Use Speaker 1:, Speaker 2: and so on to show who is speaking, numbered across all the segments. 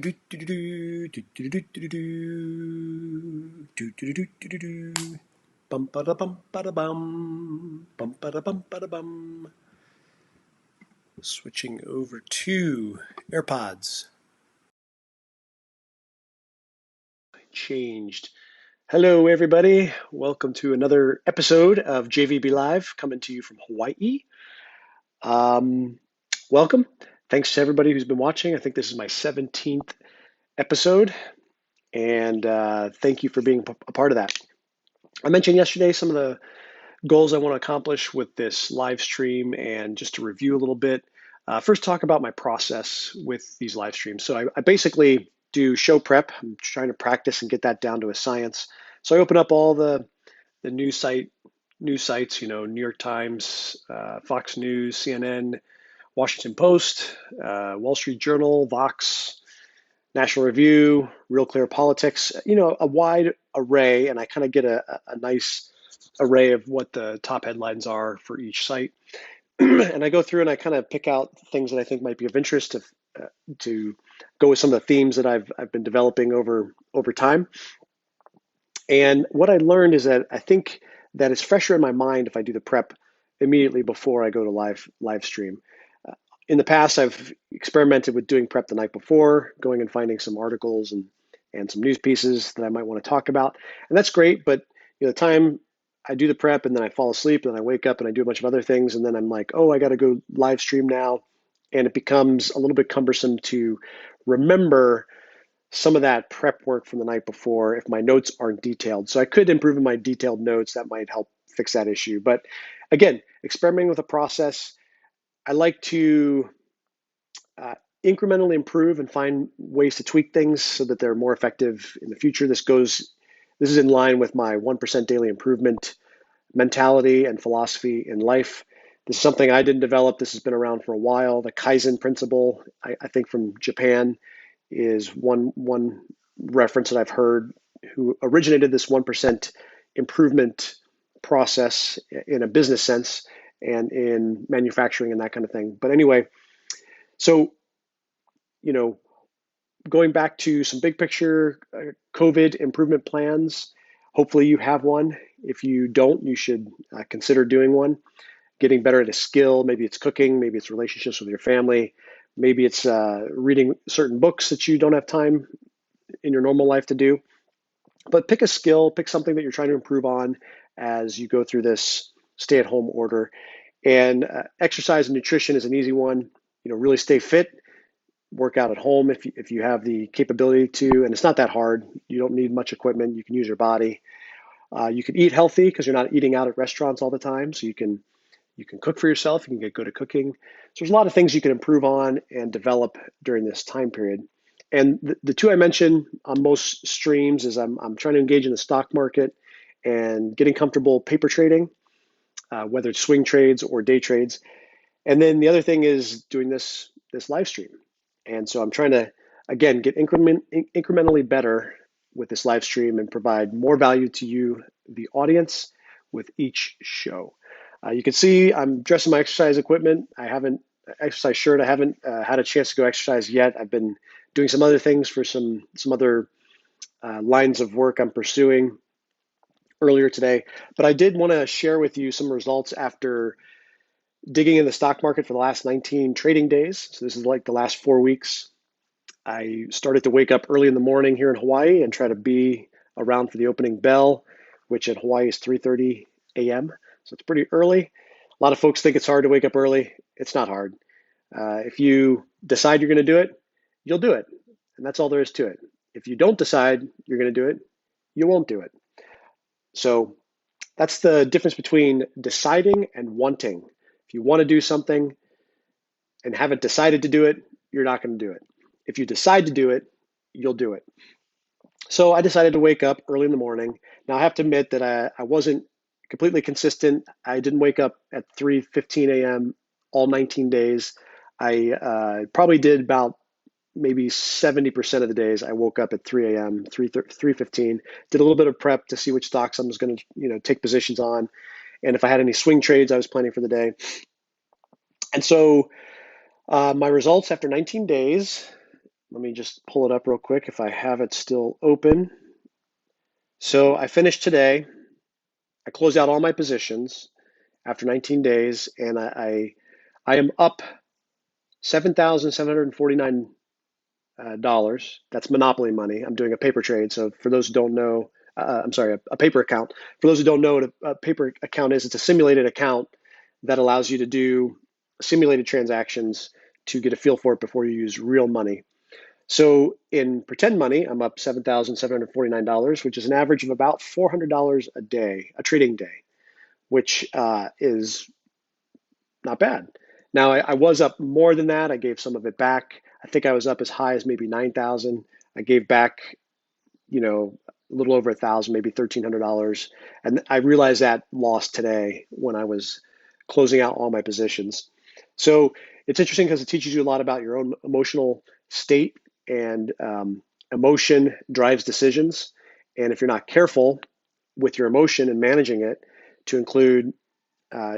Speaker 1: Bum ba da bum ba da bum ba da bum. Switching over to AirPods. Changed. Hello, everybody. Welcome to another episode of JVB Live, coming to you from Hawaii. Welcome. Thanks to everybody who's been watching. I think this is my 17th episode, and thank you for being a part of that. I mentioned yesterday some of the goals I want to accomplish with this live stream, and just to review a little bit, first talk about my process with these live streams. So I basically do show prep. I'm trying to practice and get that down to a science. So I open up all the news sites, New York Times, Fox News, CNN, Washington Post, Wall Street Journal, Vox, National Review, Real Clear Politics, a wide array, and I kind of get a nice array of what the top headlines are for each site. And I go through and I kind of pick out things that I think might be of interest to go with some of the themes that I've been developing over time. And what I learned is that I think that it's fresher in my mind if I do the prep immediately before I go to live stream. In the past, I've experimented with doing prep the night before, going and finding some articles and some news pieces that I might want to talk about. And that's great, but the time I do the prep and then I fall asleep and then I wake up and I do a bunch of other things and then I'm like, oh, I got to go live stream now. And it becomes a little bit cumbersome to remember some of that prep work from the night before if my notes aren't detailed. So I could improve in my detailed notes. That might help fix that issue. But again, experimenting with a process. I like to incrementally improve and find ways to tweak things so that they're more effective in the future. This is in line with my 1% daily improvement mentality and philosophy in life. This is something I didn't develop. This has been around for a while. The Kaizen principle, I think from Japan, is one reference that I've heard who originated this 1% improvement process in a business sense and in manufacturing and that kind of thing. But anyway, so, going back to some big picture COVID improvement plans, hopefully you have one. If you don't, you should consider doing one. Getting better at a skill, maybe it's cooking, maybe it's relationships with your family, maybe it's reading certain books that you don't have time in your normal life to do. But pick a skill, pick something that you're trying to improve on as you go through this stay-at-home order. And exercise and nutrition is an easy one. Really stay fit. Work out at home if you have the capability to, and it's not that hard. You don't need much equipment. You can use your body. You can eat healthy because you're not eating out at restaurants all the time. So you can cook for yourself. You can get good at cooking. So there's a lot of things you can improve on and develop during this time period. And the two I mentioned on most streams is I'm trying to engage in the stock market and getting comfortable paper trading, whether it's swing trades or day trades. And then the other thing is doing this live stream. And so I'm trying to, again, get incrementally better with this live stream and provide more value to you, the audience, with each show. You can see I'm dressed in my exercise equipment. I haven't exercise shirt. I haven't had a chance to go exercise yet. I've been doing some other things for some other lines of work I'm pursuing earlier today. But I did want to share with you some results after digging in the stock market for the last 19 trading days. So this is like the last 4 weeks. I started to wake up early in the morning here in Hawaii and try to be around for the opening bell, which in Hawaii is 3:30 a.m. So it's pretty early. A lot of folks think it's hard to wake up early. It's not hard. If you decide you're going to do it, you'll do it. And that's all there is to it. If you don't decide you're going to do it, you won't do it. So that's the difference between deciding and wanting. If you want to do something and haven't decided to do it, you're not going to do it. If you decide to do it, you'll do it. So I decided to wake up early in the morning. Now I have to admit that I wasn't completely consistent. I didn't wake up at 3:15 a.m. all 19 days. I probably did about maybe 70% of the days I woke up at 3 a.m., 3:15, did a little bit of prep to see which stocks I was going to take positions on. And if I had any swing trades I was planning for the day. And so my results after 19 days, Let me just pull it up real quick if I have it still open. So I finished today. I closed out all my positions after 19 days, and I am up $7,749. That's Monopoly money. I'm doing a paper trade. So for those who don't know, I'm sorry, a paper account. For those who don't know what a paper account is, it's a simulated account that allows you to do simulated transactions to get a feel for it before you use real money. So in pretend money, I'm up $7,749, which is an average of about $400 a day, a trading day, which is not bad. Now I was up more than that. I gave some of it back. I think I was up as high as maybe 9,000. I gave back, a little over 1,000, maybe $1,300, and I realized that loss today when I was closing out all my positions. So it's interesting because it teaches you a lot about your own emotional state, and emotion drives decisions. And if you're not careful with your emotion and managing it, to include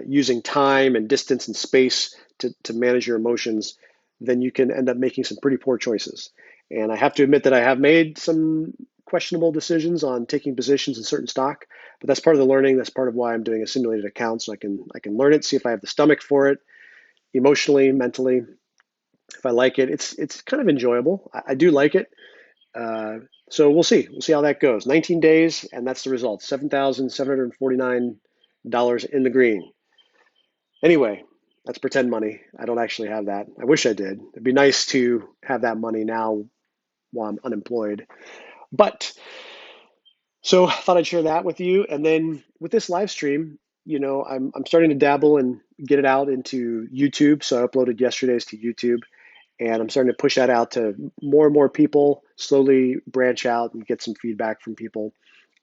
Speaker 1: using time and distance and space to manage your emotions, then you can end up making some pretty poor choices. And I have to admit that I have made some questionable decisions on taking positions in certain stock, but that's part of the learning. That's part of why I'm doing a simulated account, so I can learn it, see if I have the stomach for it, emotionally, mentally. If I like it, it's kind of enjoyable. I do like it. Uh, so we'll see. We'll see how that goes. 19 days, and that's the result. $7,749 in the green. Anyway, that's pretend money. I don't actually have that. I wish I did. It'd be nice to have that money now while I'm unemployed. But so I thought I'd share that with you. And then with this live stream, I'm starting to dabble and get it out into YouTube. So I uploaded yesterday's to YouTube, and I'm starting to push that out to more and more people, slowly branch out and get some feedback from people.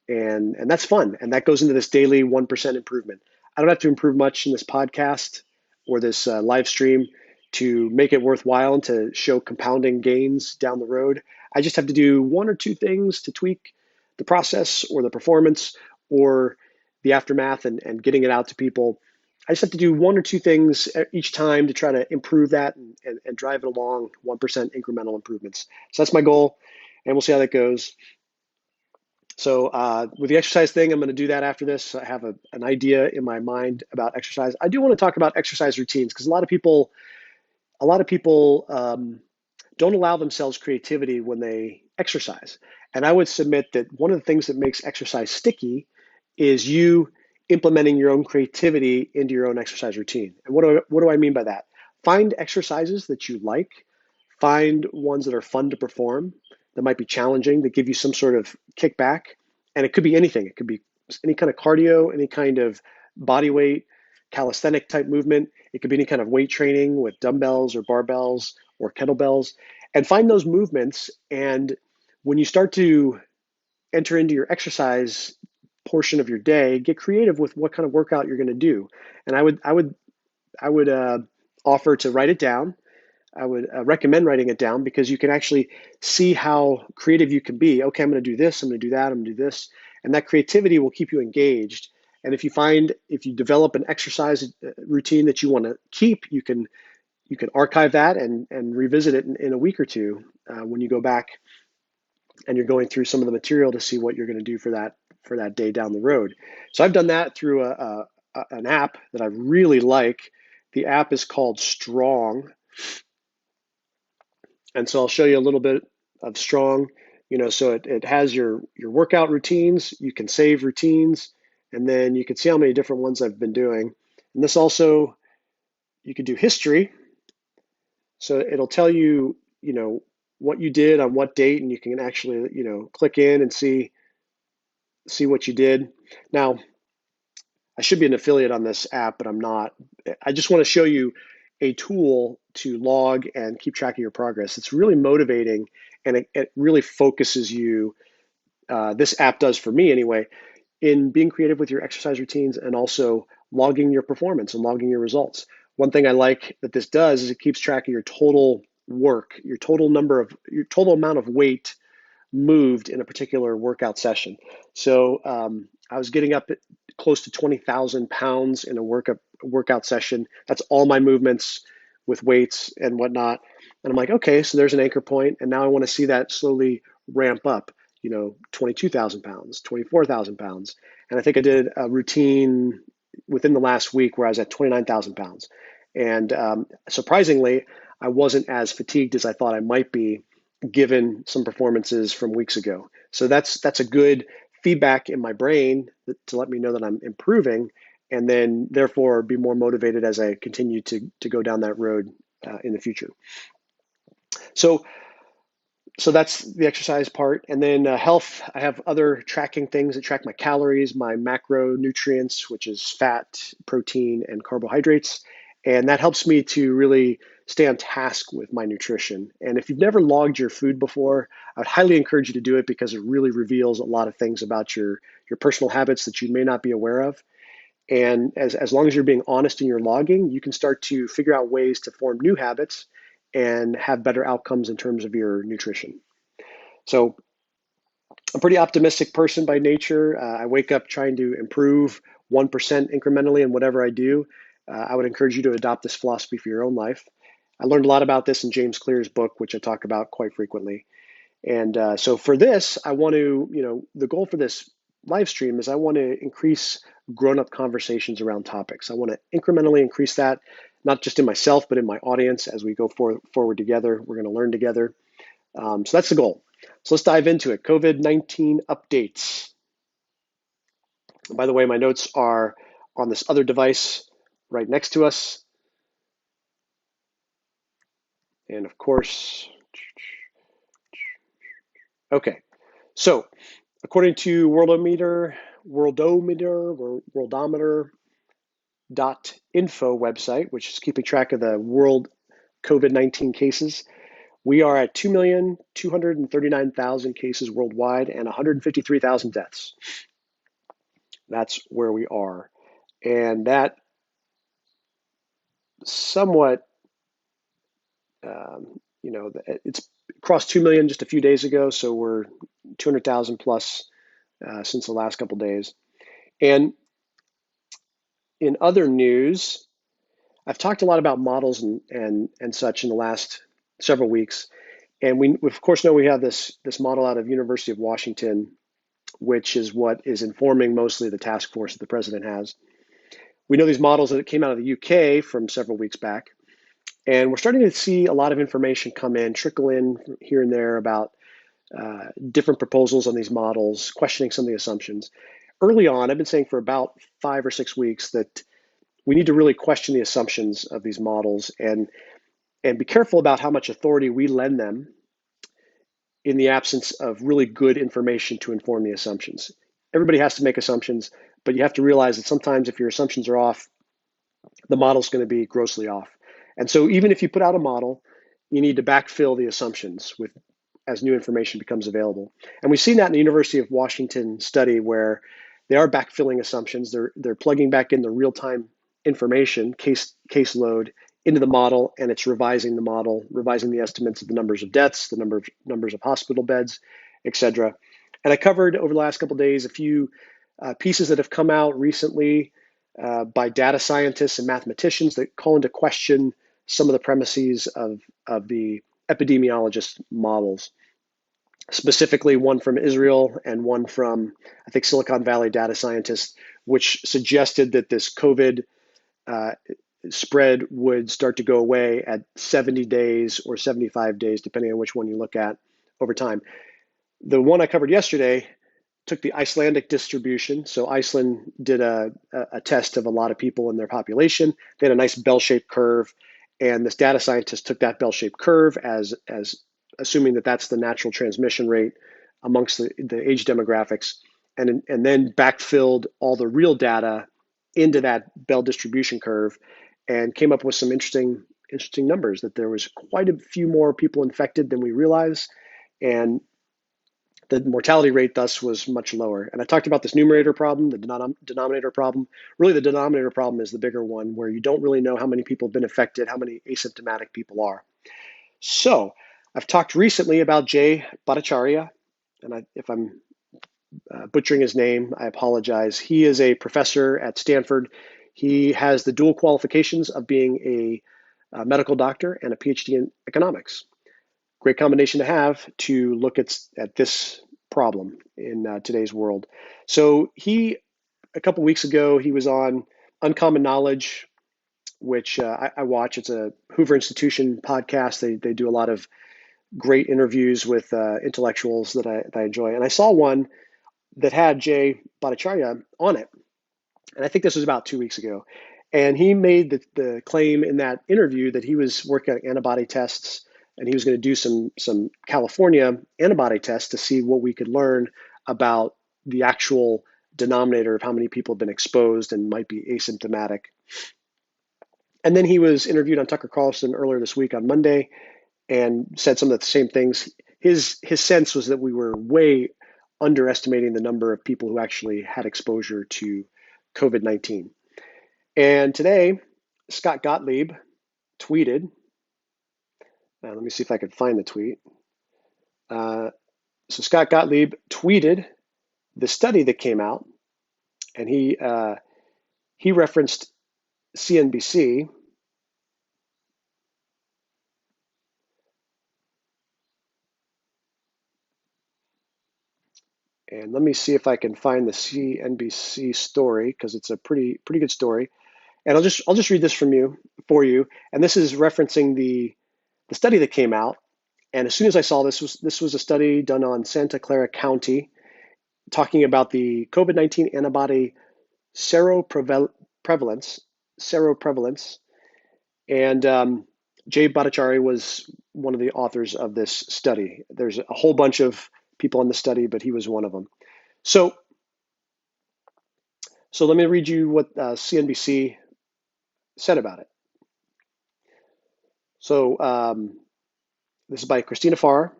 Speaker 1: And that's fun. And that goes into this daily 1% improvement. I don't have to improve much in this podcast or this live stream to make it worthwhile and to show compounding gains down the road. I just have to do one or two things to tweak the process or the performance or the aftermath, and getting it out to people. I just have to do one or two things each time to try to improve that, and drive it along 1% incremental improvements. So that's my goal, and we'll see how that goes. So with the exercise thing, I'm going to do that after this. I have an idea in my mind about exercise. I do want to talk about exercise routines, because a lot of people don't allow themselves creativity when they exercise. And I would submit that one of the things that makes exercise sticky is you implementing your own creativity into your own exercise routine. And what do I mean by that? Find exercises that you like. Find ones that are fun to perform, that might be challenging, that give you some sort of kickback. And it could be anything. It could be any kind of cardio, any kind of body weight, calisthenic type movement. It could be any kind of weight training with dumbbells or barbells or kettlebells. And find those movements. And when you start to enter into your exercise portion of your day, get creative with what kind of workout you're going to do. And I would offer to write it down. I would recommend writing it down, because you can actually see how creative you can be. Okay, I'm going to do this, I'm going to do that, I'm going to do this. And that creativity will keep you engaged. And if you develop an exercise routine that you want to keep, you can archive that and revisit it in a week or two when you go back and you're going through some of the material to see what you're going to do for that day down the road. So I've done that through an app that I really like. The app is called Strong. And so I'll show you a little bit of Strong. So it has your workout routines. You can save routines, and then you can see how many different ones I've been doing. And this also, you can do history. So it'll tell you, what you did on what date, and you can actually, click in and see what you did. Now, I should be an affiliate on this app, but I'm not. I just want to show you a tool to log and keep track of your progress. It's really motivating, and it really focuses you. This app does for me anyway, in being creative with your exercise routines, and also logging your performance and logging your results. One thing I like that this does is it keeps track of your total work, your total amount of weight moved in a particular workout session. So I was getting up at close to 20,000 pounds in a workout session. That's all my movements with weights and whatnot. And I'm like, okay, so there's an anchor point, and now I want to see that slowly ramp up, 22,000 pounds, 24,000 pounds. And I think I did a routine within the last week where I was at 29,000 pounds. And surprisingly, I wasn't as fatigued as I thought I might be given some performances from weeks ago. So that's a good feedback in my brain to let me know that I'm improving, and then therefore be more motivated as I continue to go down that road in the future. So so that's the exercise part. And then health, I have other tracking things that track my calories, my macronutrients, which is fat, protein, and carbohydrates. And that helps me to really stay on task with my nutrition. And if you've never logged your food before, I would highly encourage you to do it because it really reveals a lot of things about your personal habits that you may not be aware of. And as long as you're being honest in your logging, you can start to figure out ways to form new habits and have better outcomes in terms of your nutrition. So I'm a pretty optimistic person by nature. I wake up trying to improve 1% incrementally in whatever I do. I would encourage you to adopt this philosophy for your own life. I learned a lot about this in James Clear's book, which I talk about quite frequently. And so for this, I want to, the goal for this live stream is I want to increase grown-up conversations around topics. I want to incrementally increase that, not just in myself, but in my audience as we go forward together. We're going to learn together. So that's the goal. So let's dive into it. COVID-19 updates. By the way, my notes are on this other device right next to us. And of course, okay. So according to Worldometer.info website, which is keeping track of the world COVID-19 cases, we are at 2,239,000 cases worldwide and 153,000 deaths. That's where we are. And that somewhat, it's crossed 2 million just a few days ago. So we're 200,000 plus since the last couple of days. And in other news, I've talked a lot about models and such in the last several weeks. And we of course know we have this model out of University of Washington, which is what is informing mostly the task force that the president has. We know these models that came out of the UK from several weeks back, and we're starting to see a lot of information come in, trickle in here and there about different proposals on these models, questioning some of the assumptions. Early on, I've been saying for about 5 or 6 weeks that we need to really question the assumptions of these models and be careful about how much authority we lend them in the absence of really good information to inform the assumptions. Everybody has to make assumptions, but you have to realize that sometimes if your assumptions are off, the model's going to be grossly off. And so even if you put out a model, you need to backfill the assumptions with as new information becomes available. And we've seen that in the University of Washington study where they are backfilling assumptions. They're plugging back in the real-time information, caseload, into the model, and it's revising the model, revising the estimates of the numbers of deaths, the numbers of hospital beds, et cetera. And I covered over the last couple of days a few pieces that have come out recently by data scientists and mathematicians that call into question some of the premises of the epidemiologist models, specifically one from Israel and one from, I think, Silicon Valley data scientists, which suggested that this COVID spread would start to go away at 70 days or 75 days, depending on which one you look at over time. The one I covered yesterday took the Icelandic distribution. So Iceland did a test of a lot of people in their population. They had a nice bell-shaped curve. And this data scientist took that bell-shaped curve as assuming that that's the natural transmission rate amongst the age demographics, and then backfilled all the real data into that Bell distribution curve and came up with some interesting numbers, that there was quite a few more people infected than we realized, and the mortality rate thus was much lower. And I talked about this numerator problem, the denominator problem. Really, the denominator problem is the bigger one, where you don't really know how many people have been affected, how many asymptomatic people are. So I've talked recently about Jay Bhattacharya, and if I'm butchering his name, I apologize. He is a professor at Stanford. He has the dual qualifications of being a medical doctor, and a PhD in economics. Great combination to have to look at this problem in today's world. So a couple weeks ago, he was on Uncommon Knowledge, which I watch. It's a Hoover Institution podcast. They do a lot of great interviews with intellectuals that I enjoy. And I saw one that had Jay Bhattacharya on it. And I think this was about 2 weeks ago. And he made the claim in that interview that he was working on antibody tests and he was going to do some California antibody tests to see what we could learn about the actual denominator of how many people have been exposed and might be asymptomatic. And then he was interviewed on Tucker Carlson earlier this week on Monday and said some of the same things. His sense was that we were way underestimating the number of people who actually had exposure to COVID-19. And today, Scott Gottlieb tweeted, let me see if I can find the tweet. So Scott Gottlieb tweeted the study that came out, and he referenced CNBC. And let me see if I can find the CNBC story because it's a pretty good story. And I'll just read this for you. And this is referencing the study that came out. And as soon as I saw this was a study done on Santa Clara County, talking about the COVID-19 antibody seroprevalence. And Jay Bhattacharya was one of the authors of this study. There's a whole bunch of people in the study, but he was one of them. So let me read you what CNBC said about it. So this is by Christina Farr,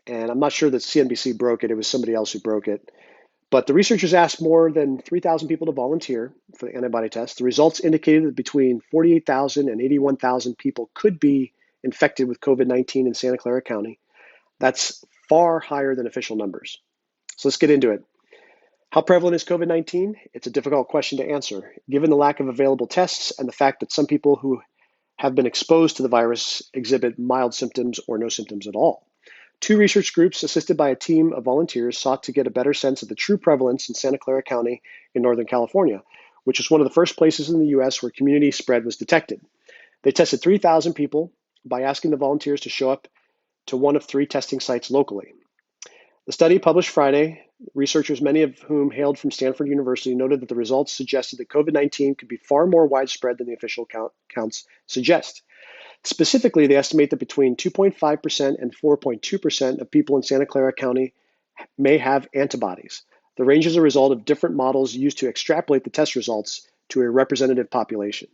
Speaker 1: and I'm not sure that CNBC broke it. It was somebody else who broke it. But the researchers asked more than 3,000 people to volunteer for the antibody test. The results indicated that between 48,000 and 81,000 people could be infected with COVID-19 in Santa Clara County. That's far higher than official numbers. So let's get into it. How prevalent is COVID-19? It's a difficult question to answer, given the lack of available tests and the fact that some people who have been exposed to the virus exhibit mild symptoms or no symptoms at all. Two research groups, assisted by a team of volunteers, sought to get a better sense of the true prevalence in Santa Clara County in Northern California, which is one of the first places in the U.S. where community spread was detected. They tested 3,000 people by asking the volunteers to show up to one of 3 testing sites locally. The study, published Friday, researchers, many of whom hailed from Stanford University, noted that the results suggested that COVID-19 could be far more widespread than the official counts suggest. Specifically, they estimate that between 2.5% and 4.2% of people in Santa Clara County may have antibodies. The range is a result of different models used to extrapolate the test results to a representative population.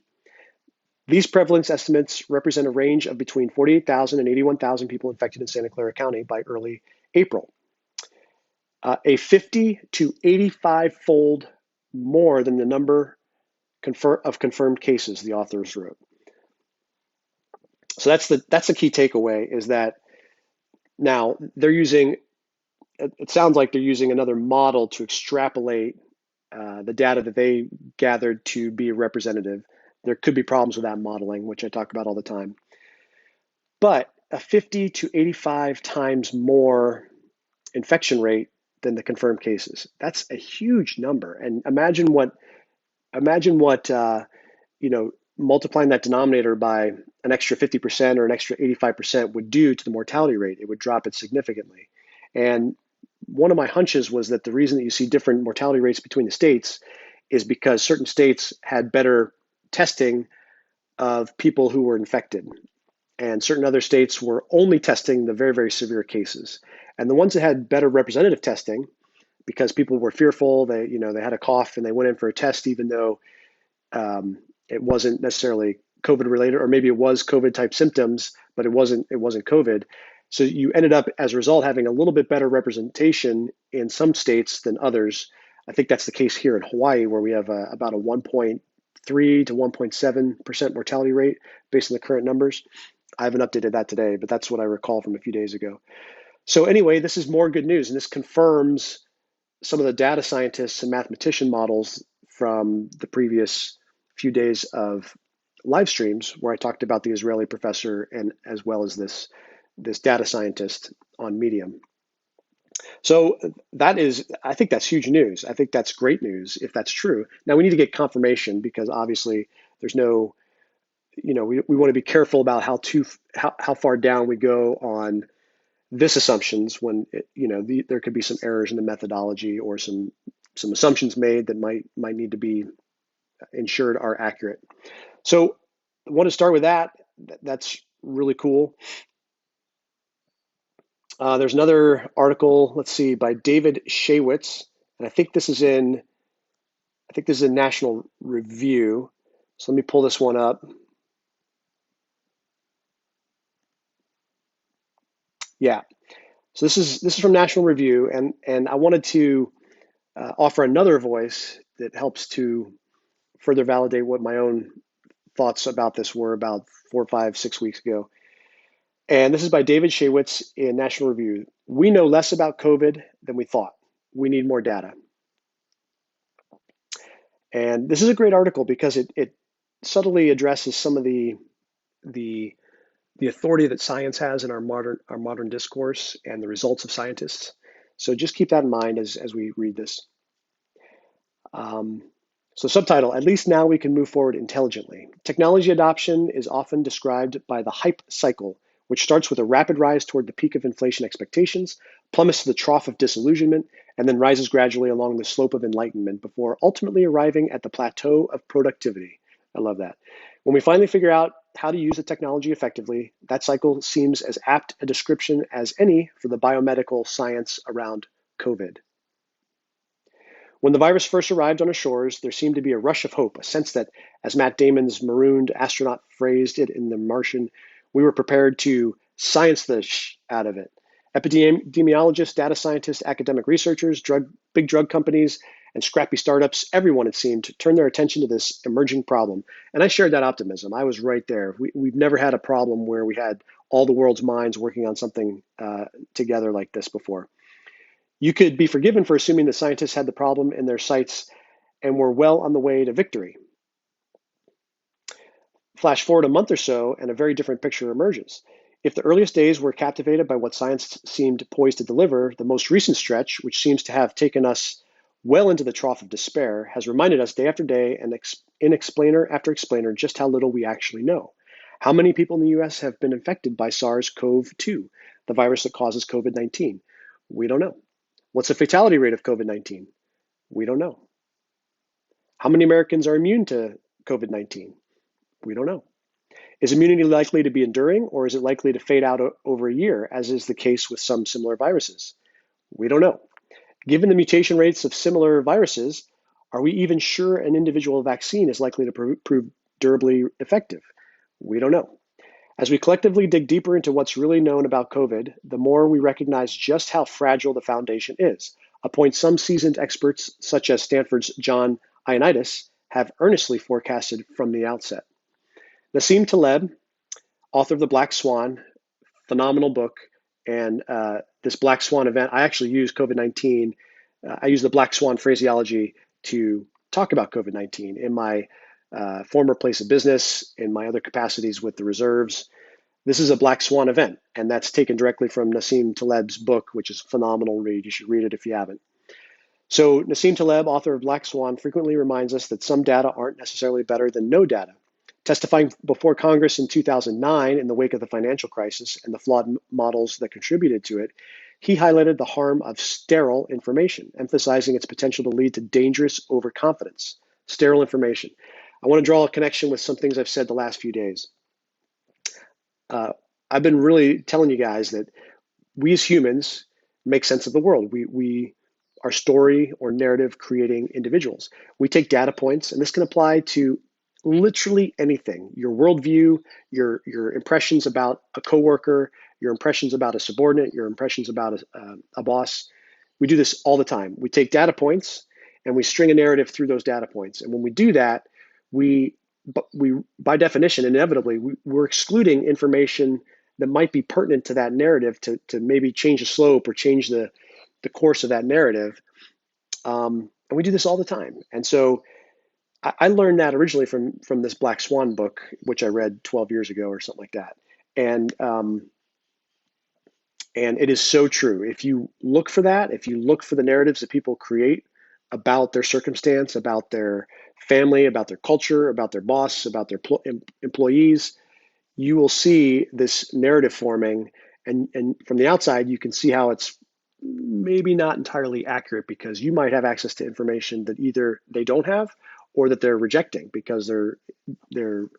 Speaker 1: These prevalence estimates represent a range of between 48,000 and 81,000 people infected in Santa Clara County by early April. A 50 to 85-fold more than the number of confirmed cases, the authors wrote. So that's the key takeaway, is that now they're using, it sounds like they're using another model to extrapolate the data that they gathered to be representative. There could be problems with that modeling, which I talk about all the time. But a 50 to 85 times more infection rate than the confirmed cases. That's a huge number. And imagine what multiplying that denominator by an extra 50% or an extra 85% would do to the mortality rate. It would drop it significantly. And one of my hunches was that the reason that you see different mortality rates between the states is because certain states had better testing of people who were infected, and certain other states were only testing the very, very severe cases. And the ones that had better representative testing, because people were fearful, they had a cough and they went in for a test, even though it wasn't necessarily COVID related, or maybe it was COVID type symptoms, but it wasn't COVID. So you ended up, as a result, having a little bit better representation in some states than others. I think that's the case here in Hawaii, where we have about a 1.3 to 1.7% mortality rate based on the current numbers. I haven't updated that today, but that's what I recall from a few days ago. So anyway, this is more good news, and this confirms some of the data scientists and mathematician models from the previous few days of live streams where I talked about the Israeli professor and as well as this data scientist on Medium. So I think that's huge news. I think that's great news if that's true. Now we need to get confirmation because obviously there's no, we want to be careful about how far down we go on this assumptions when there could be some errors in the methodology or some assumptions made that might need to be ensured are accurate. So I want to start with that. That's really cool. There's another article, let's see, by David Shaywitz, and I think this is a National Review. So let me pull this one up. Yeah. So this is from National Review, and I wanted to offer another voice that helps to further validate what my own thoughts about this were about 4, 5, 6 weeks ago. And this is by David Shaywitz in National Review. We know less about COVID than we thought. We need more data. And this is a great article because it subtly addresses some of the authority that science has in our modern discourse and the results of scientists. So just keep that in mind as we read this. So subtitle, at least now we can move forward intelligently. Technology adoption is often described by the hype cycle, which starts with a rapid rise toward the peak of inflation expectations, plummets to the trough of disillusionment, and then rises gradually along the slope of enlightenment before ultimately arriving at the plateau of productivity. I love that. When we finally figure out how to use the technology effectively, that cycle seems as apt a description as any for the biomedical science around COVID. When the virus first arrived on our shores, there seemed to be a rush of hope, a sense that, as Matt Damon's marooned astronaut phrased it in The Martian, we were prepared to science the out of it. Epidemiologists, data scientists, academic researchers, big drug companies, and scrappy startups, everyone, it seemed, turned their attention to this emerging problem. And I shared that optimism. I was right there. We've never had a problem where we had all the world's minds working on something together like this before. You could be forgiven for assuming the scientists had the problem in their sights and were well on the way to victory. Flash forward a month or so, and a very different picture emerges. If the earliest days were captivated by what science seemed poised to deliver, the most recent stretch, which seems to have taken us well into the trough of despair, has reminded us day after day and in explainer after explainer just how little we actually know. How many people in the US have been infected by SARS-CoV-2, the virus that causes COVID-19? We don't know. What's the fatality rate of COVID-19? We don't know. How many Americans are immune to COVID-19? We don't know. Is immunity likely to be enduring, or is it likely to fade out over a year, as is the case with some similar viruses? We don't know. Given the mutation rates of similar viruses, are we even sure an individual vaccine is likely to prove durably effective? We don't know. As we collectively dig deeper into what's really known about COVID, the more we recognize just how fragile the foundation is, a point some seasoned experts, such as Stanford's John Ioannidis, have earnestly forecasted from the outset. Nassim Taleb, author of The Black Swan, phenomenal book, and this Black Swan event, I actually use COVID-19, I use the Black Swan phraseology to talk about COVID-19 in my former place of business, in my other capacities with the reserves. This is a Black Swan event, and that's taken directly from Nassim Taleb's book, which is a phenomenal read. You should read it if you haven't. So Nassim Taleb, author of Black Swan, frequently reminds us that some data aren't necessarily better than no data. Testifying before Congress in 2009 in the wake of the financial crisis and the flawed models that contributed to it, he highlighted the harm of sterile information, emphasizing its potential to lead to dangerous overconfidence. Sterile information. I want to draw a connection with some things I've said the last few days. I've been really telling you guys that we as humans make sense of the world. We are story or narrative creating individuals. We take data points, and this can apply to literally anything. Your worldview, your impressions about a coworker, your impressions about a subordinate, your impressions about a boss. We do this all the time. We take data points and we string a narrative through those data points. And when we do that, we by definition, inevitably, we're excluding information that might be pertinent to that narrative to maybe change the slope or change the course of that narrative. And we do this all the time. And so I learned that originally from this Black Swan book, which I read 12 years ago or something like that. And and it is so true. If you look for that, if you look for the narratives that people create about their circumstance, about their family, about their culture, about their boss, about their employees, you will see this narrative forming. And from the outside, you can see how it's maybe not entirely accurate because you might have access to information that either they don't have or that they're rejecting because they're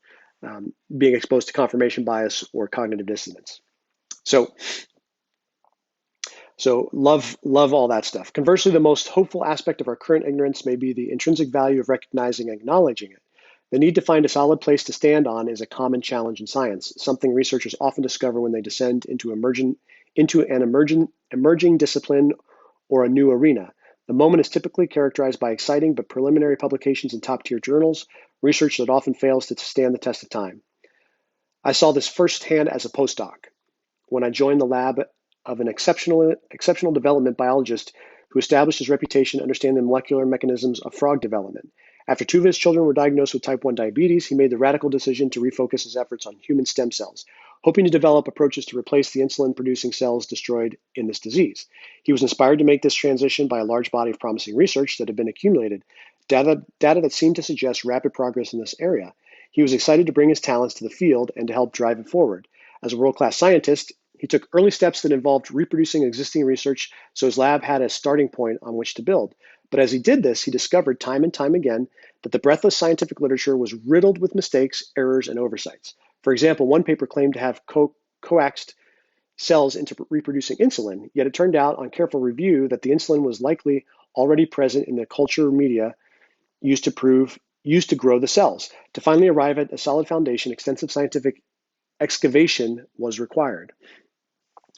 Speaker 1: being exposed to confirmation bias or cognitive dissonance. So love all that stuff. Conversely, the most hopeful aspect of our current ignorance may be the intrinsic value of recognizing and acknowledging it. The need to find a solid place to stand on is a common challenge in science, something researchers often discover when they descend into an emerging discipline or a new arena. The moment is typically characterized by exciting but preliminary publications in top-tier journals, research that often fails to stand the test of time. I saw this firsthand as a postdoc when I joined the lab of an exceptional development biologist who established his reputation understanding the molecular mechanisms of frog development. After two of his children were diagnosed with type 1 diabetes, he made the radical decision to refocus his efforts on human stem cells, hoping to develop approaches to replace the insulin-producing cells destroyed in this disease. He was inspired to make this transition by a large body of promising research that had been accumulated, data that seemed to suggest rapid progress in this area. He was excited to bring his talents to the field and to help drive it forward. As a world-class scientist, he took early steps that involved reproducing existing research so his lab had a starting point on which to build. But as he did this, he discovered time and time again that the breathless scientific literature was riddled with mistakes, errors, and oversights. For example, one paper claimed to have coaxed cells into reproducing insulin, yet it turned out on careful review that the insulin was likely already present in the culture media used to grow the cells. To finally arrive at a solid foundation, extensive scientific excavation was required.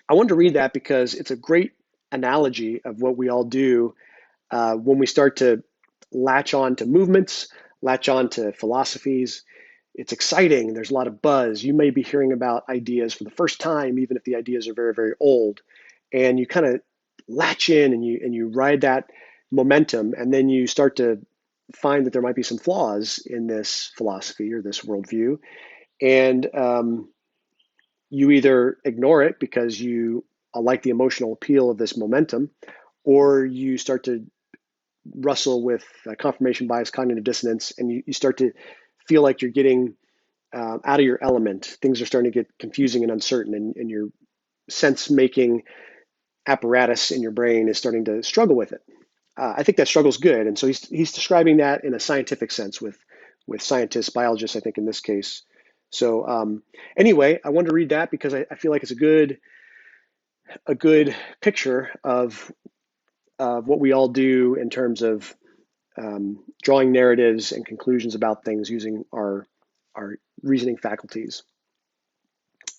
Speaker 1: I wanted to read that because it's a great analogy of what we all do when we start to latch on to movements, latch on to philosophies. It's exciting. There's a lot of buzz. You may be hearing about ideas for the first time, even if the ideas are very, very old. And you kind of latch in and you ride that momentum, and then you start to find that there might be some flaws in this philosophy or this worldview. And you either ignore it because you like the emotional appeal of this momentum, or you start to wrestle with confirmation bias, cognitive dissonance, and you start to feel like you're getting out of your element. Things are starting to get confusing and uncertain, and your sense-making apparatus in your brain is starting to struggle with it. I think that struggle's good, and so he's describing that in a scientific sense with scientists, biologists, I think in this case. So anyway, I wanted to read that because I feel like it's a good picture of what we all do in terms of drawing narratives and conclusions about things using our reasoning faculties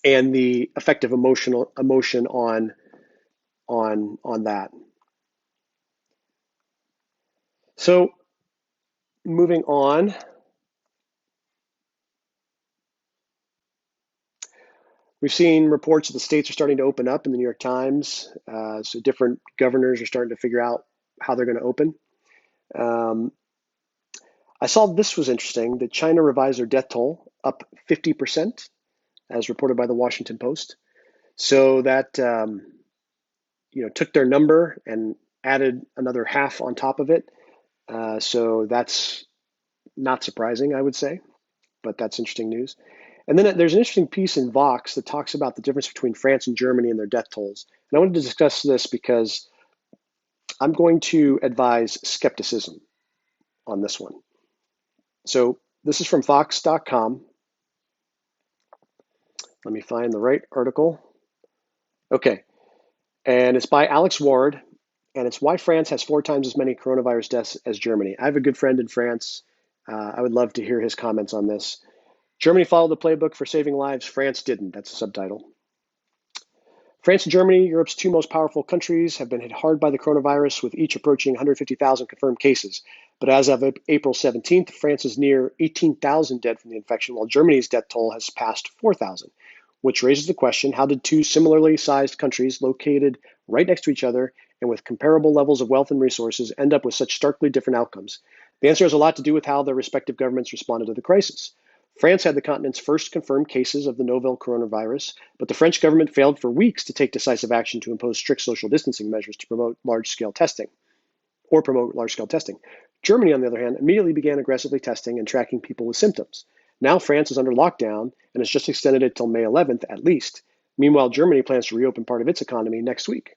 Speaker 1: and the effect of emotion on that. So moving on. We've seen reports that the states are starting to open up in the New York Times. So different governors are starting to figure out how they're going to open. I saw this was interesting, that China revised their death toll up 50%, as reported by the Washington Post. So that took their number and added another half on top of it. So that's not surprising, I would say, but that's interesting news. And then there's an interesting piece in Vox that talks about the difference between France and Germany and their death tolls. And I wanted to discuss this because I'm going to advise skepticism on this one. So this is from Vox.com. Let me find the right article. Okay. And it's by Alex Ward, and it's why France has 4 times as many coronavirus deaths as Germany. I have a good friend in France. I would love to hear his comments on this. Germany followed the playbook for saving lives. France didn't. That's the subtitle. France and Germany, Europe's 2 most powerful countries, have been hit hard by the coronavirus, with each approaching 150,000 confirmed cases. But as of April 17th, France is near 18,000 dead from the infection, while Germany's death toll has passed 4,000, which raises the question, how did 2 similarly sized countries located right next to each other and with comparable levels of wealth and resources end up with such starkly different outcomes? The answer has a lot to do with how the respective governments responded to the crisis. France had the continent's first confirmed cases of the novel coronavirus, but the French government failed for weeks to take decisive action to impose strict social distancing measures to promote large-scale testing. Germany, on the other hand, immediately began aggressively testing and tracking people with symptoms. Now France is under lockdown and has just extended it till May 11th at least. Meanwhile, Germany plans to reopen part of its economy next week.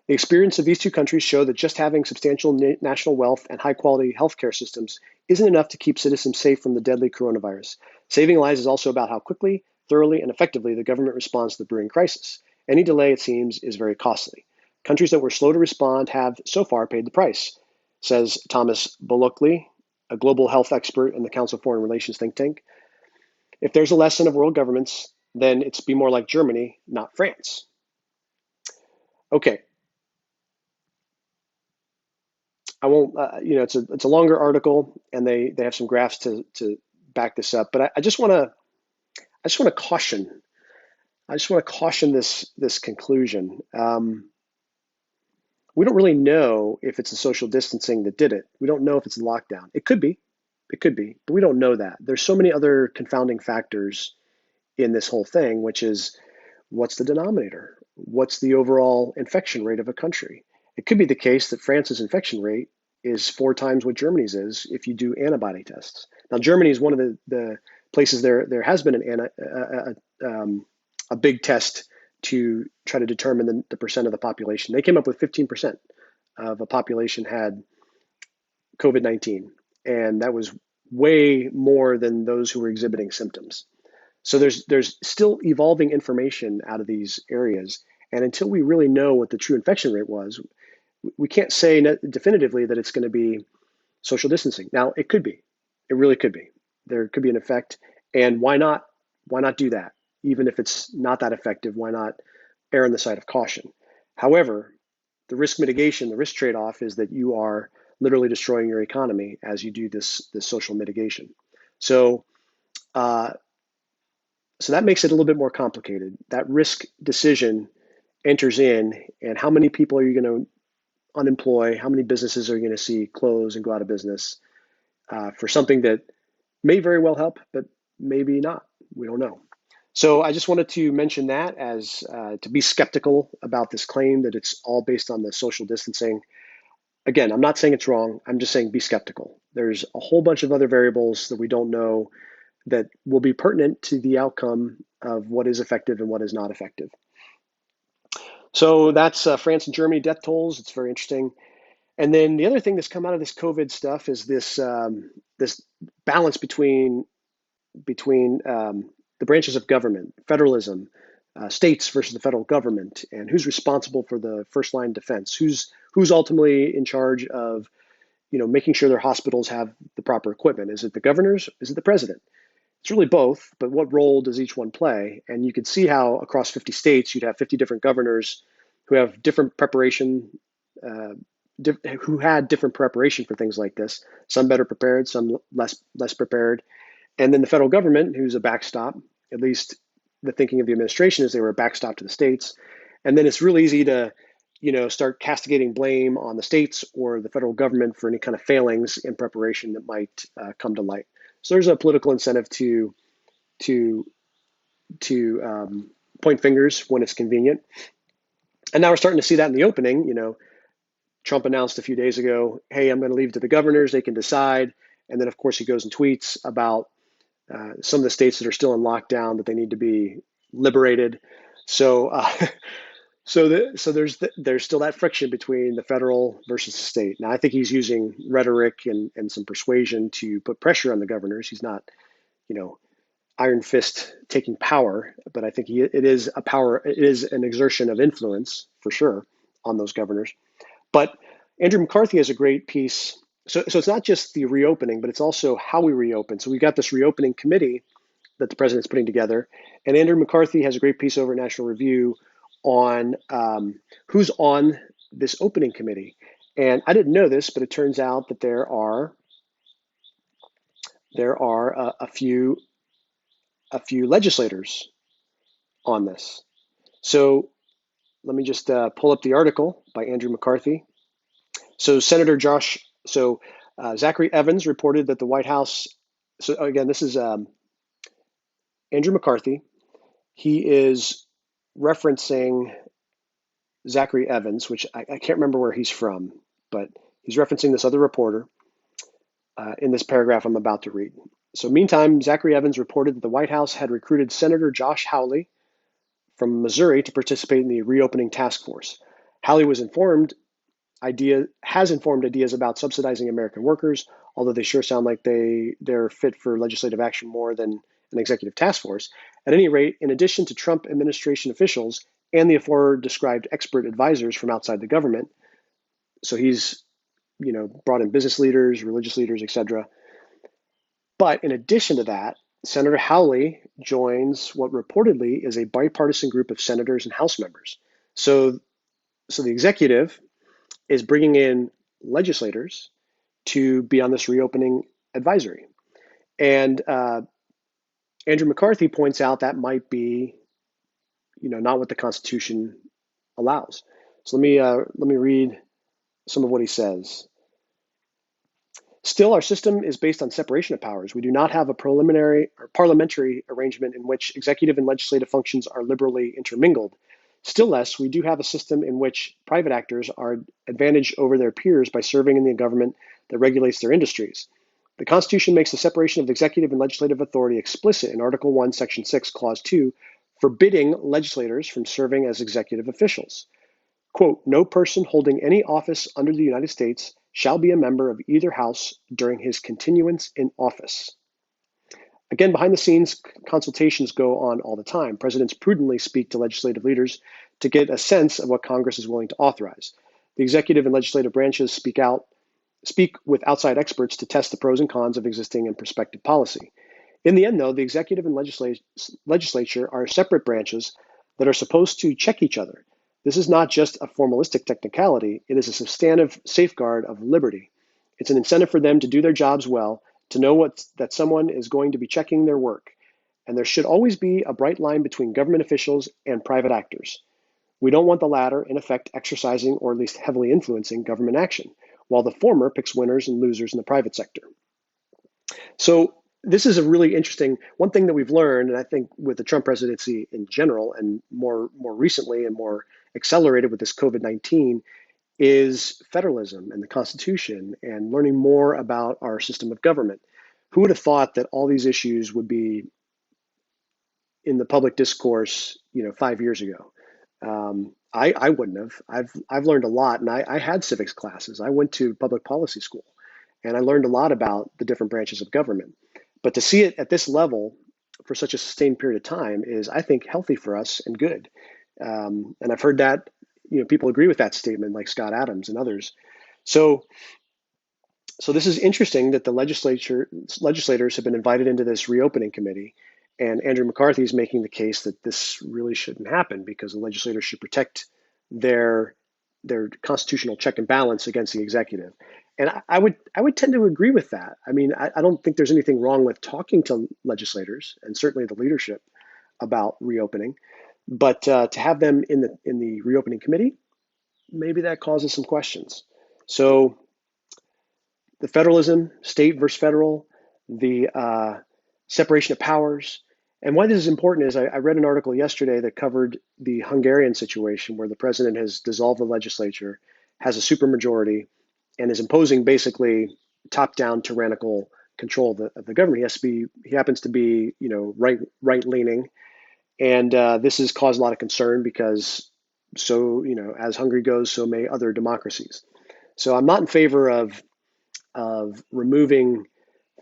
Speaker 1: The experience of these two countries show that just having substantial national wealth and high-quality healthcare systems isn't enough to keep citizens safe from the deadly coronavirus. Saving lives is also about how quickly, thoroughly, and effectively the government responds to the brewing crisis. Any delay, it seems, is very costly. Countries that were slow to respond have so far paid the price, says Thomas Bolockley, a global health expert in the Council of Foreign Relations think tank. If there's a lesson of world governments, then it's be more like Germany, not France. Okay. I won't, it's a longer article, and they have some graphs to back this up. But I just want to caution. I just want to caution this conclusion. We don't really know if it's the social distancing that did it. We don't know if it's the lockdown. It could be, but we don't know that. There's so many other confounding factors in this whole thing, which is what's the denominator? What's the overall infection rate of a country? It could be the case that France's infection rate is 4 times what Germany's is if you do antibody tests. Now, Germany is one of the places there has been a big test to try to determine the percent of the population. They came up with 15% of a population had COVID-19, and that was way more than those who were exhibiting symptoms. So there's still evolving information out of these areas, and until we really know what the true infection rate was, we can't say definitively that it's going to be social distancing. Now, it could be. It really could be. There could be an effect, and why not? Why not do that? Even if it's not that effective, why not err on the side of caution? However, the risk mitigation, the risk trade-off is that you are literally destroying your economy as you do this social mitigation. So that makes it a little bit more complicated. That risk decision enters in, and how many people are you going to unemploy? How many businesses are you going to see close and go out of business for something that may very well help, but maybe not? We don't know. So I just wanted to mention that as to be skeptical about this claim that it's all based on the social distancing. Again, I'm not saying it's wrong. I'm just saying be skeptical. There's a whole bunch of other variables that we don't know that will be pertinent to the outcome of what is effective and what is not effective. So that's France and Germany death tolls. It's very interesting. And then the other thing that's come out of this COVID stuff is this balance between the branches of government, federalism, states versus the federal government, and who's responsible for the first line defense, who's ultimately in charge of making sure their hospitals have the proper equipment. Is it the governors? Is it the president? It's really both, but what role does each one play? And you could see how across 50 states, you'd have 50 different governors who have different preparation, who had different preparation for things like this. Some better prepared, some less prepared. And then the federal government, who's a backstop, at least the thinking of the administration is they were a backstop to the states. And then it's really easy to start castigating blame on the states or the federal government for any kind of failings in preparation that might come to light. So there's a political incentive to point fingers when it's convenient. And now we're starting to see that in the opening. Trump announced a few days ago, hey, I'm going to leave it to the governors. They can decide. And then, of course, he goes and tweets about some of the states that are still in lockdown, that they need to be liberated. So there's still that friction between the federal versus the state. Now, I think he's using rhetoric and some persuasion to put pressure on the governors. He's not, iron fist taking power, but I think it is an exertion of influence for sure on those governors. But Andrew McCarthy has a great piece. So it's not just the reopening, but it's also how we reopen. So we've got this reopening committee that the president's putting together, and Andrew McCarthy has a great piece over at National Review on who's on this opening committee. And I didn't know this, but it turns out that there are a few legislators on this. So let me just pull up the article by Andrew McCarthy. So Zachary Evans reported that the White House, so again, this is Andrew McCarthy. He is referencing Zachary Evans, which I can't remember where he's from, but he's referencing this other reporter in this paragraph I'm about to read. So meantime, Zachary Evans reported that the White House had recruited Senator Josh Hawley from Missouri to participate in the reopening task force. Hawley has informed ideas about subsidizing American workers, although they sure sound like they're fit for legislative action more than an executive task force. At any rate, in addition to Trump administration officials and the aforedescribed expert advisors from outside the government, so he's brought in business leaders, religious leaders, etc. But in addition to that, Senator Hawley joins what reportedly is a bipartisan group of senators and House members. So the executive is bringing in legislators to be on this reopening advisory. And Andrew McCarthy points out that might be, not what the Constitution allows. So let me read some of what he says. Still, our system is based on separation of powers. We do not have a preliminary or parliamentary arrangement in which executive and legislative functions are liberally intermingled. Still less, we do have a system in which private actors are advantaged over their peers by serving in the government that regulates their industries. The Constitution makes the separation of executive and legislative authority explicit in Article 1, Section 6, Clause 2, forbidding legislators from serving as executive officials. Quote, no person holding any office under the United States shall be a member of either house during his continuance in office. Again, behind the scenes, consultations go on all the time. Presidents prudently speak to legislative leaders to get a sense of what Congress is willing to authorize. The executive and legislative branches speak with outside experts to test the pros and cons of existing and prospective policy. In the end, though, the executive and legislature are separate branches that are supposed to check each other. This is not just a formalistic technicality, it is a substantive safeguard of liberty. It's an incentive for them to do their jobs well, to know that someone is going to be checking their work. And there should always be a bright line between government officials and private actors. We don't want the latter, in effect, exercising or at least heavily influencing government action, while the former picks winners and losers in the private sector. So this is a really interesting one thing that we've learned, and I think with the Trump presidency in general, and more recently and more accelerated with this COVID-19, is federalism and the Constitution and learning more about our system of government. Who would have thought that all these issues would be in the public discourse, 5 years ago? I wouldn't have. I've learned a lot, and I had civics classes. I went to public policy school, and I learned a lot about the different branches of government. But to see it at this level for such a sustained period of time is, I think, healthy for us and good. And I've heard that people agree with that statement, like Scott Adams and others. So this is interesting that the legislators have been invited into this reopening committee, and Andrew McCarthy is making the case that this really shouldn't happen because the legislators should protect their constitutional check and balance against the executive. And I would tend to agree with that. I mean, I don't think there's anything wrong with talking to legislators and certainly the leadership about reopening, but to have them in the reopening committee, maybe that causes some questions. So the federalism, state versus federal, the separation of powers. And why this is important is I read an article yesterday that covered the Hungarian situation where the president has dissolved the legislature, has a supermajority, and is imposing basically top-down tyrannical control of the government. He happens to be, right-leaning, and this has caused a lot of concern because as Hungary goes, so may other democracies. So I'm not in favor of removing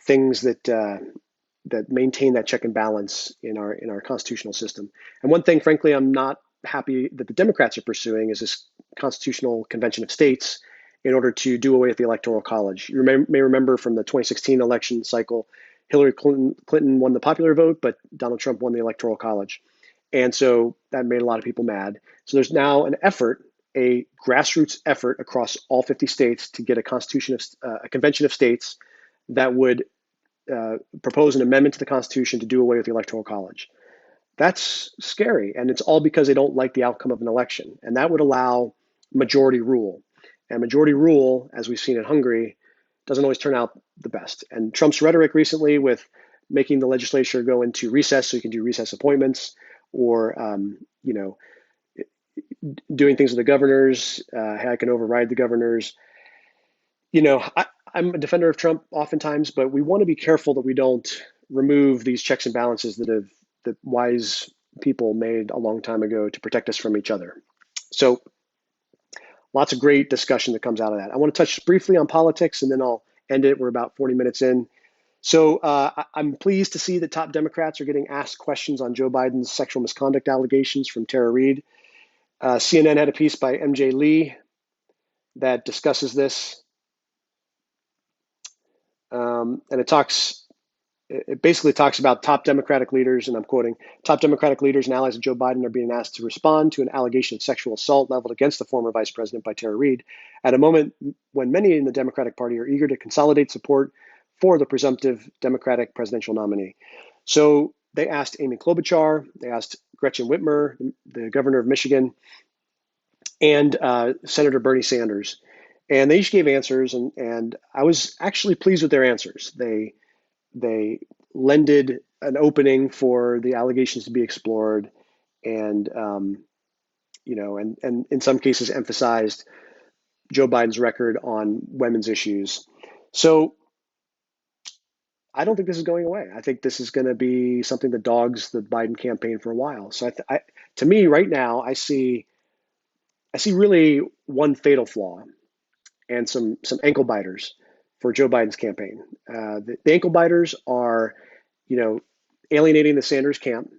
Speaker 1: things that maintain that check and balance in our constitutional system. And one thing, frankly, I'm not happy that the Democrats are pursuing is this constitutional convention of states in order to do away with the Electoral College. You may remember from the 2016 election cycle, Hillary Clinton won the popular vote, but Donald Trump won the Electoral College. And so that made a lot of people mad. So there's now an effort, a grassroots effort across all 50 states to get a convention of states that would propose an amendment to the Constitution to do away with the Electoral College. That's scary, and it's all because they don't like the outcome of an election. And that would allow majority rule. And majority rule, as we've seen in Hungary, doesn't always turn out the best. And Trump's rhetoric recently with making the legislature go into recess so you can do recess appointments, or doing things with the governors. I can override the governors. I'm a defender of Trump oftentimes, but we want to be careful that we don't remove these checks and balances that wise people made a long time ago to protect us from each other. So lots of great discussion that comes out of that. I want to touch briefly on politics, and then I'll end it. We're about 40 minutes in. So I'm pleased to see that top Democrats are getting asked questions on Joe Biden's sexual misconduct allegations from Tara Reid. CNN had a piece by MJ Lee that discusses this. And it basically talks about top Democratic leaders, and I'm quoting, top Democratic leaders and allies of Joe Biden are being asked to respond to an allegation of sexual assault leveled against the former vice president by Tara Reid at a moment when many in the Democratic Party are eager to consolidate support for the presumptive Democratic presidential nominee. So they asked Amy Klobuchar, they asked Gretchen Whitmer, the governor of Michigan, and Senator Bernie Sanders. And they each gave answers, and I was actually pleased with their answers. They lended an opening for the allegations to be explored, and and in some cases emphasized Joe Biden's record on women's issues. So I don't think this is going away. I think this is going to be something that dogs the Biden campaign for a while. So to me, right now, I see really one fatal flaw and some ankle biters for Joe Biden's campaign. The ankle biters are, alienating the Sanders camp.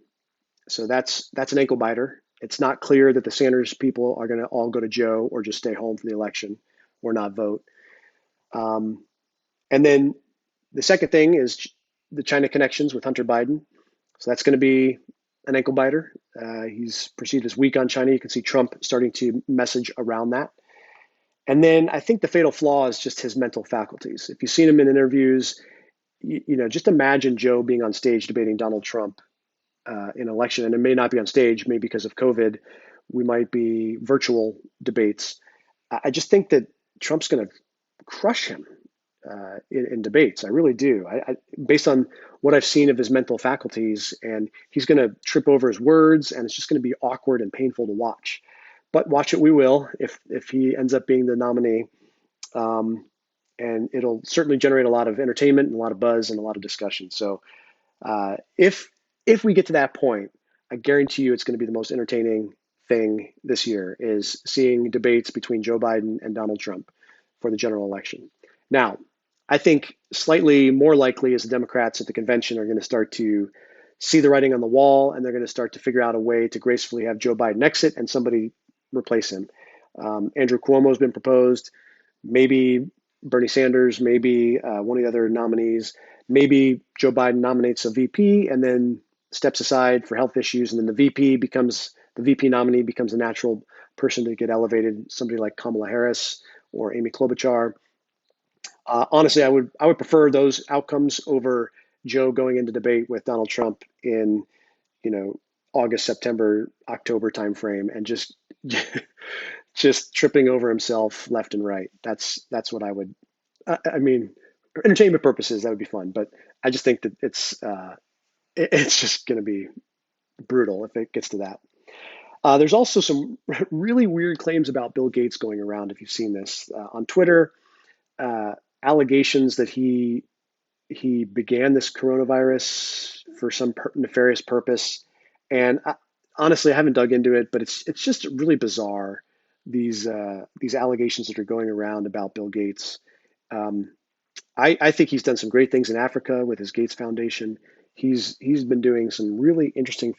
Speaker 1: So that's an ankle biter. It's not clear that the Sanders people are going to all go to Joe or just stay home for the election or not vote. And then the second thing is the China connections with Hunter Biden. So that's going to be an ankle biter. He's perceived as weak on China. You can see Trump starting to message around that. And then I think the fatal flaw is just his mental faculties. If you've seen him in interviews, just imagine Joe being on stage debating Donald Trump in an election, and it may not be on stage, maybe because of COVID. We might be virtual debates. I just think that Trump's going to crush him in debates. I really do. Based on what I've seen of his mental faculties, and he's going to trip over his words, and it's just going to be awkward and painful to watch. But watch it we will if he ends up being the nominee. And it'll certainly generate a lot of entertainment and a lot of buzz and a lot of discussion. So if we get to that point, I guarantee you it's going to be the most entertaining thing this year, is seeing debates between Joe Biden and Donald Trump for the general election. Now, I think slightly more likely is the Democrats at the convention are going to start to see the writing on the wall, and they're going to start to figure out a way to gracefully have Joe Biden exit and somebody replace him. Andrew Cuomo has been proposed, maybe Bernie Sanders, maybe one of the other nominees, maybe Joe Biden nominates a VP and then steps aside for health issues, and then the VP nominee becomes a natural person to get elevated, somebody like Kamala Harris or Amy Klobuchar. Honestly, I would prefer those outcomes over Joe going into debate with Donald Trump in, August, September, October timeframe, and just tripping over himself left and right. That's what I would. I mean, for entertainment purposes, that would be fun, but I just think that it's just going to be brutal if it gets to that. There's also some really weird claims about Bill Gates going around. If you've seen this on Twitter, allegations that he began this coronavirus for some nefarious purpose. And honestly, I haven't dug into it, but it's just really bizarre, these allegations that are going around about Bill Gates. I think he's done some great things in Africa with his Gates Foundation. He's been doing some really interesting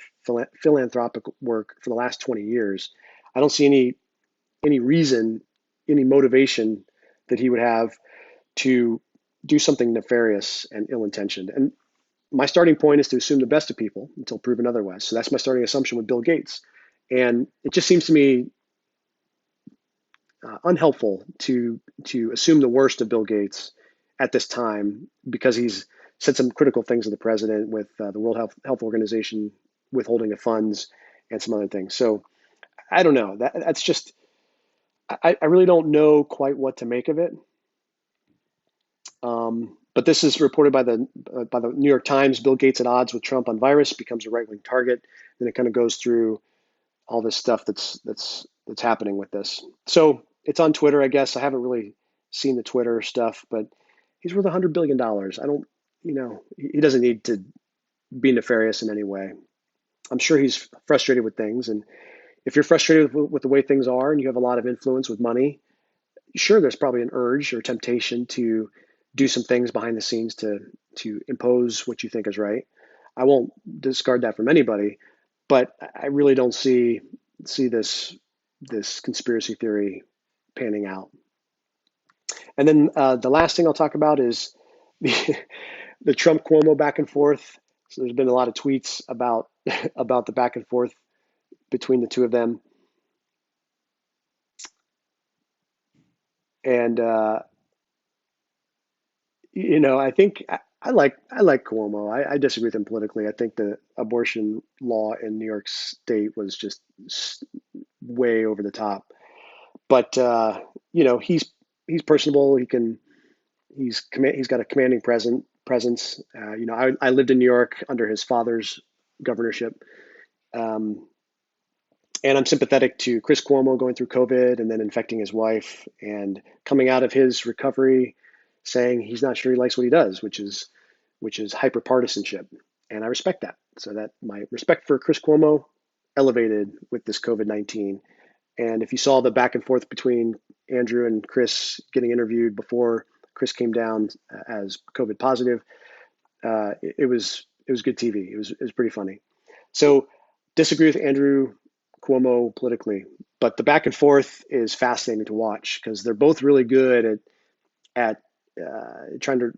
Speaker 1: philanthropic work for the last 20 years. I don't see any reason, any motivation that he would have to do something nefarious and ill-intentioned. And my starting point is to assume the best of people until proven otherwise. So that's my starting assumption with Bill Gates. And it just seems to me unhelpful to assume the worst of Bill Gates at this time, because he's said some critical things to the president with the World Health Organization withholding of funds and some other things. So I don't know. That's just, I really don't know quite what to make of it. But this is reported by the New York Times. Bill Gates at odds with Trump on virus becomes a right-wing target. Then it kind of goes through all this stuff that's happening with this. So it's on Twitter, I guess. I haven't really seen the Twitter stuff, but he's worth $100 billion. I don't, he doesn't need to be nefarious in any way. I'm sure he's frustrated with things, and if you're frustrated with the way things are and you have a lot of influence with money, sure, there's probably an urge or temptation to do some things behind the scenes to impose what you think is right. I won't discard that from anybody, but I really don't see this conspiracy theory panning out. And then the last thing I'll talk about is the Trump Cuomo back and forth. So there's been a lot of tweets about about the back and forth between the two of them, and I think I like Cuomo. I disagree with him politically. I think the abortion law in New York State was just way over the top. But he's personable. He's got a commanding presence. I lived in New York under his father's governorship, um, and I'm sympathetic to Chris Cuomo going through COVID and then infecting his wife and coming out of his recovery saying he's not sure he likes what he does, which is hyper partisanship, and I respect that. So that my respect for Chris Cuomo elevated with this COVID-19. And if you saw the back and forth between Andrew and Chris getting interviewed before Chris came down as COVID positive, it was good TV. It was pretty funny. So disagree with Andrew Cuomo politically, but the back and forth is fascinating to watch because they're both really good at trying to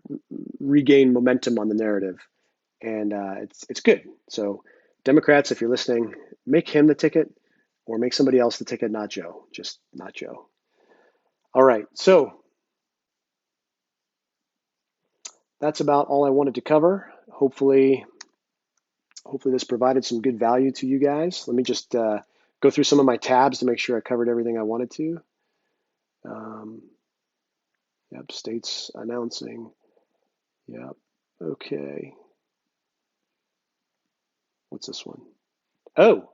Speaker 1: regain momentum on the narrative, and it's good. So Democrats, if you're listening, make him the ticket or make somebody else the ticket, not Joe, just not Joe. All right, so that's about all I wanted to cover. Hopefully this provided some good value to you guys. Let me just go through some of my tabs to make sure I covered everything I wanted to. Um, yep, states announcing. Yep, okay. What's this one? Oh,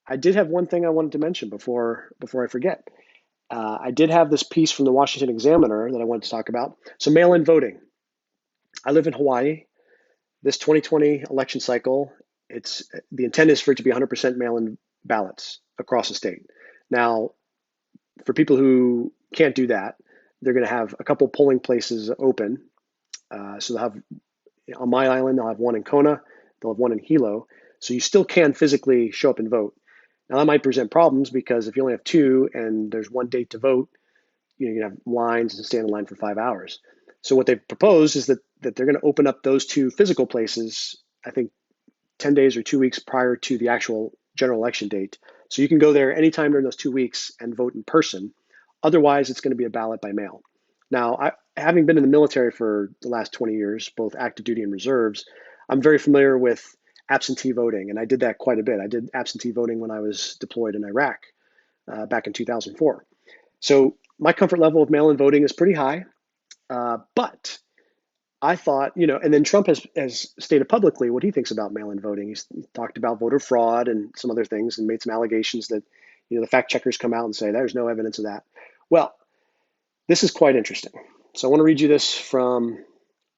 Speaker 1: I did have one thing I wanted to mention before I forget. I did have this piece from the Washington Examiner that I wanted to talk about. So mail-in voting. I live in Hawaii. This 2020 election cycle, the intent is for it to be 100% mail-in ballots across the state. Now, for people who can't do that, they're going to have a couple polling places open. So they'll have on my island, they'll have one in Kona, they'll have one in Hilo. So you still can physically show up and vote. Now that might present problems because if you only have two and there's one date to vote, you're going to have lines and stand in line for 5 hours. So what they've proposed is that they're going to open up those two physical places, I think 10 days or 2 weeks prior to the actual general election date. So you can go there anytime during those 2 weeks and vote in person. Otherwise, it's going to be a ballot by mail. Now, having been in the military for the last 20 years, both active duty and reserves, I'm very familiar with absentee voting, and I did that quite a bit. I did absentee voting when I was deployed in Iraq back in 2004. So my comfort level of mail-in voting is pretty high, but I thought, and then Trump has stated publicly what he thinks about mail-in voting. He's talked about voter fraud and some other things and made some allegations that, the fact checkers come out and say there's no evidence of that. Well, this is quite interesting. So I want to read you this from,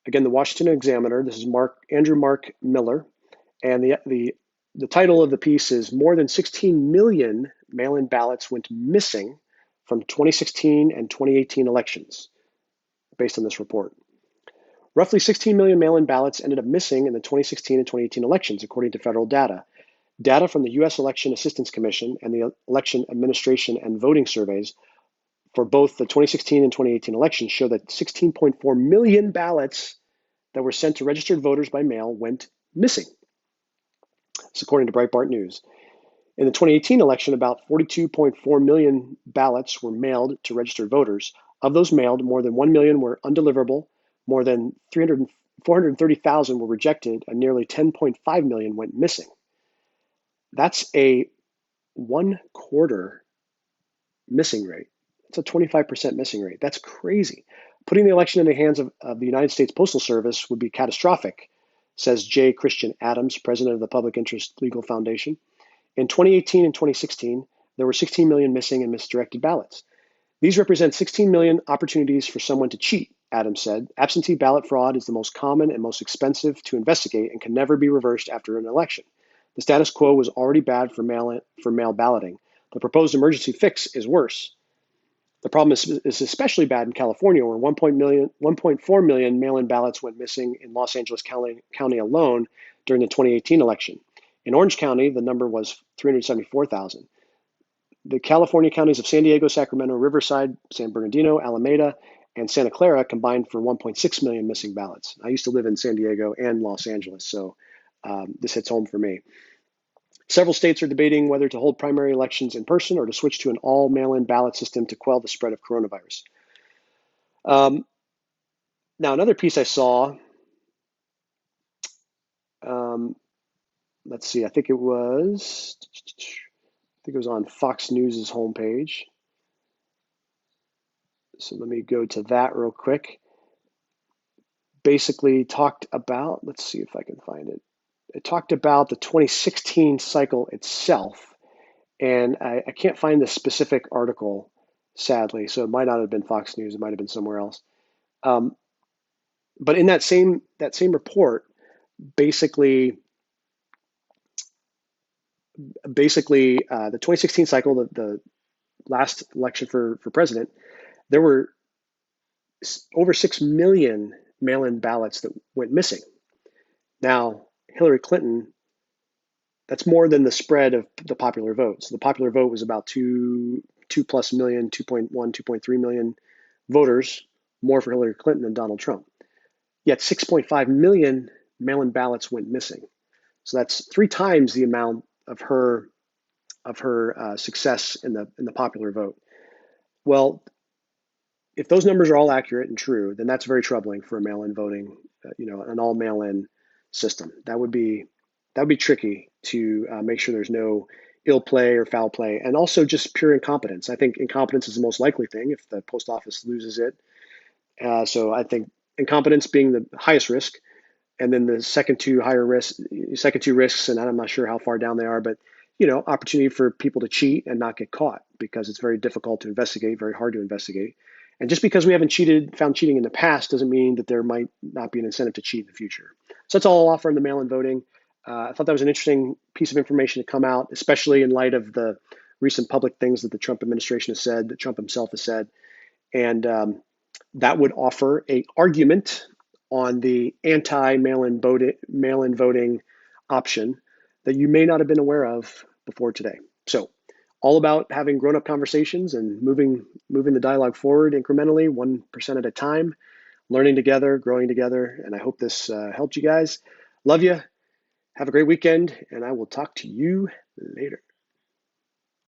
Speaker 1: again, the Washington Examiner. This is Andrew Mark Miller. And the title of the piece is More Than 16 Million Mail-in Ballots Went Missing from 2016 and 2018 Elections, based on this report. Roughly 16 million mail-in ballots ended up missing in the 2016 and 2018 elections, according to federal data. Data from the U.S. Election Assistance Commission and the Election Administration and Voting Surveys for both the 2016 and 2018 elections show that 16.4 million ballots that were sent to registered voters by mail went missing. This according to Breitbart News. In the 2018 election, about 42.4 million ballots were mailed to registered voters. Of those mailed, more than 1 million were undeliverable, more than 430,000 were rejected, and nearly 10.5 million went missing. That's a 1/4 missing rate. It's a 25% missing rate. That's crazy. Putting the election in the hands of the United States Postal Service would be catastrophic, says J. Christian Adams, president of the Public Interest Legal Foundation. In 2018 and 2016, there were 16 million missing and misdirected ballots. These represent 16 million opportunities for someone to cheat, Adams said. Absentee ballot fraud is the most common and most expensive to investigate and can never be reversed after an election. The status quo was already bad for mail balloting. The proposed emergency fix is worse. The problem is especially bad in California, where 1.4 million mail-in ballots went missing in Los Angeles County alone during the 2018 election. In Orange County, the number was 374,000. The California counties of San Diego, Sacramento, Riverside, San Bernardino, Alameda, and Santa Clara combined for 1.6 million missing ballots. I used to live in San Diego and Los Angeles, so this hits home for me. Several states are debating whether to hold primary elections in person or to switch to an all mail-in ballot system to quell the spread of coronavirus. Now, another piece I saw, let's see, I think it was on Fox News's homepage. So let me go to that real quick. Basically talked about, let's see if I can find it. It talked about the 2016 cycle itself, and I can't find the specific article, sadly, so it might not have been Fox News, it might have been somewhere else. But in that same report, basically the 2016 cycle, the last election for president, there were over 6 million mail-in ballots that went missing. Now, Hillary Clinton, that's more than the spread of the popular vote. So the popular vote was about 2+ million, 2.1, 2.3 million voters, more for Hillary Clinton than Donald Trump. Yet 6.5 million mail-in ballots went missing. So that's 3 times the amount of her success in the popular vote. Well, if those numbers are all accurate and true, then that's very troubling for a mail-in voting, an all mail-in system. That would be tricky to make sure there's no ill play or foul play, and also just pure incompetence. I think incompetence is the most likely thing if the post office loses it. So I think incompetence being the highest risk, and then the second two risks, and I'm not sure how far down they are, but opportunity for people to cheat and not get caught, because it's very difficult to investigate, very hard to investigate. And just because we haven't found cheating in the past doesn't mean that there might not be an incentive to cheat in the future. So that's all I'll offer on the mail-in voting. I thought that was an interesting piece of information to come out, especially in light of the recent public things that the Trump administration has said, that Trump himself has said. And that would offer an argument on the anti-mail-in voting option that you may not have been aware of before today. So all about having grown-up conversations and moving the dialogue forward incrementally, 1% at a time, learning together, growing together. And I hope this helped you guys. Love you. Have a great weekend, and I will talk to you later.